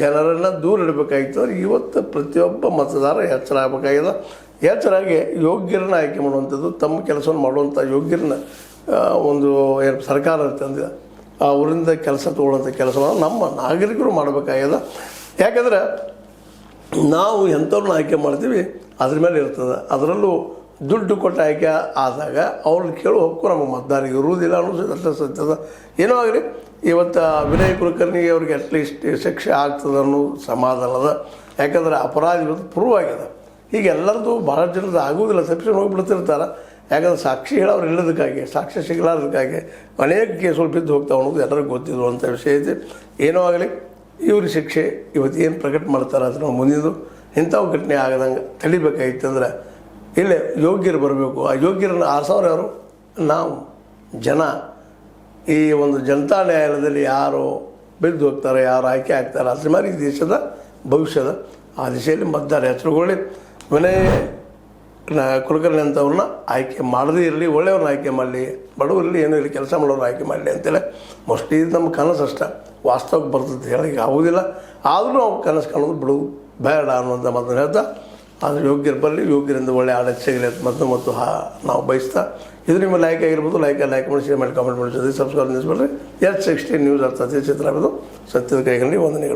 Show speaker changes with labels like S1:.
S1: ಜನರನ್ನು ದೂರ ಇಡಬೇಕಾಗಿತ್ತು. ಅವ್ರಿಗೆ ಇವತ್ತು ಪ್ರತಿಯೊಬ್ಬ ಮತದಾರ ಎಚ್ಚರ ಆಗಬೇಕಾಗಿದೆ. ಎಚ್ಚರಾಗಿ ಯೋಗ್ಯರನ್ನ ಆಯ್ಕೆ ಮಾಡುವಂಥದ್ದು, ತಮ್ಮ ಕೆಲಸವನ್ನು ಮಾಡುವಂಥ ಯೋಗ್ಯರನ್ನ ಒಂದು ಏನು ಸರ್ಕಾರ ತಂದಿದೆ ಅವರಿಂದ ಕೆಲಸ ತೊಗೊಳ್ಳೋಂಥ ಕೆಲಸವನ್ನು ನಮ್ಮ ನಾಗರಿಕರು ಮಾಡಬೇಕಾಗ್ಯದ. ಯಾಕಂದ್ರೆ ನಾವು ಎಂಥವ್ರನ್ನ ಆಯ್ಕೆ ಮಾಡ್ತೀವಿ ಅದ್ರ ಮೇಲೆ ಇರ್ತದೆ. ಅದರಲ್ಲೂ ದುಡ್ಡು ಕೊಟ್ಟು ಆಯ್ಕೆ ಆದಾಗ ಅವ್ರನ್ನ ಕೇಳೋ ಹಕ್ಕು ನಮಗೆ ಮತದಾರರಿಗೆ ಇರುವುದಿಲ್ಲ ಅನ್ನೋದು ಅಷ್ಟೇ ಸತ್ಯದ. ಏನೋ ಆಗಲಿ ಇವತ್ತು ವಿನಯ್ ಕುಲಕರ್ಣಿಗೆ ಅವ್ರಿಗೆ ಅಟ್ಲೀಸ್ಟ್ ಶಿಕ್ಷೆ ಆಗ್ತದೆ ಅನ್ನೋದು ಸಮಾಧಾನದ. ಯಾಕಂದ್ರೆ ಅಪರಾಧ ಇವತ್ತು ಪ್ರೂವ್ ಆಗಿದೆ. ಈಗ ಎಲ್ಲರದ್ದು ಭಾಳ ಜನರದ್ದು ಆಗೋದಿಲ್ಲ, ತಪ್ಪಿಸಿ ಹೋಗಿಬಿಡ್ತಿರ್ತಾರೆ. ಯಾಕಂದ್ರೆ ಸಾಕ್ಷಿ ಹೇಳೋರು ಇಲ್ಲದಕ್ಕಾಗಿ, ಸಾಕ್ಷ್ಯ ಸಿಗಲಾರ್ದಕ್ಕಾಗಿ ಅನೇಕ ಕೇಸುಗಳು ಬಿದ್ದು ಹೋಗ್ತಾವೆ ಅನ್ನೋದು ಎಲ್ಲರಿಗೂ ಗೊತ್ತಿರುವಂಥ ವಿಷಯ ಐತಿ. ಏನೋ ಆಗಲಿ ಇವ್ರ ಶಿಕ್ಷೆ ಇವತ್ತು ಏನು ಪ್ರಕಟ ಮಾಡ್ತಾರೆ ಅದನ್ನು ಮುಂದಿದ್ದು ಇಂಥವು ಘಟನೆ ಆಗದಂಗೆ ತಡಿಬೇಕಾಗಿತ್ತಂದ್ರೆ ಇಲ್ಲೇ ಯೋಗ್ಯರು ಬರಬೇಕು. ಆ ಯೋಗ್ಯರನ್ನು ಆರಿಸೋರು ಯಾರು? ನಾವು ಜನ. ಈ ಒಂದು ಜನತಾ ನ್ಯಾಯಾಲಯದಲ್ಲಿ ಯಾರು ಬಿದ್ದು ಹೋಗ್ತಾರೆ, ಯಾರು ಆಯ್ಕೆ ಆಗ್ತಾರೆ, ಅದ್ರ மாதிரி ಈ ದೇಶದ ಭವಿಷ್ಯದ ಆ ದಿಶೆಯಲ್ಲಿ ಮತದಾರ ಎಚ್ಚರಗೊಳ್ಳಿ. ವಿನಯ್ ಕುಲಕರ್ಣಿ ಅಂಥವ್ರನ್ನ ಆಯ್ಕೆ ಮಾಡದೇ ಇರಲಿ, ಒಳ್ಳೆಯವ್ರನ್ನ ಆಯ್ಕೆ ಮಾಡಲಿ, ಬಡವರಲ್ಲಿ ಏನೂ ಇರಲಿ, ಕೆಲಸ ಮಾಡೋರನ್ನ ಆಯ್ಕೆ ಮಾಡಲಿ ಅಂತೇಳಿ ಮೋಸ್ಟ್ಲಿ ಇದು ನಮ್ಮ ಕನಸು ಅಷ್ಟ. ವಾಸ್ತವಕ್ಕೆ ಬರ್ತದೆ ಹೇಳೋಕ್ಕೆ ಆಗೋದಿಲ್ಲ. ಆದರೂ ನಾವು ಕನಸು ಕಾಣೋದು ಬಿಡೋದು ಬೇಡ ಅನ್ನುವಂಥ ಮಾತನ್ನು ಹೇಳ್ತಾ, ಆದರೆ ಯೋಗ್ಯರು ಬರಲಿ, ಯೋಗ್ಯರಿಂದ ಒಳ್ಳೆ ಆಡಳಿತ ಸಿಗಲಿ ಅಂತ ಮತ್ತು ನಾವು ಬಯಸ್ತಾ, ಇದು ನಿಮ್ಮ ಲೈಕ್ ಆಗಿರ್ಬೋದು. ಲೈಕ್ ಮಾಡಿ, ಶೇರ್ ಮಾಡಿ, ಕಾಮೆಂಟ್ ಮಾಡಿ, ಜೊತೆ ಸಬ್ಸ್ಕ್ರೈಬ್ ನಿಲ್ಲಿಸ್ಬಿಡ್ರಿ. S16 ನ್ಯೂಸ್ ಅರ್ಥ ಚಿತ್ರ ಆಗೋದು ಸತ್ಯದ ಕೈಗಳಲ್ಲಿ ವಂದನೆಗಳು.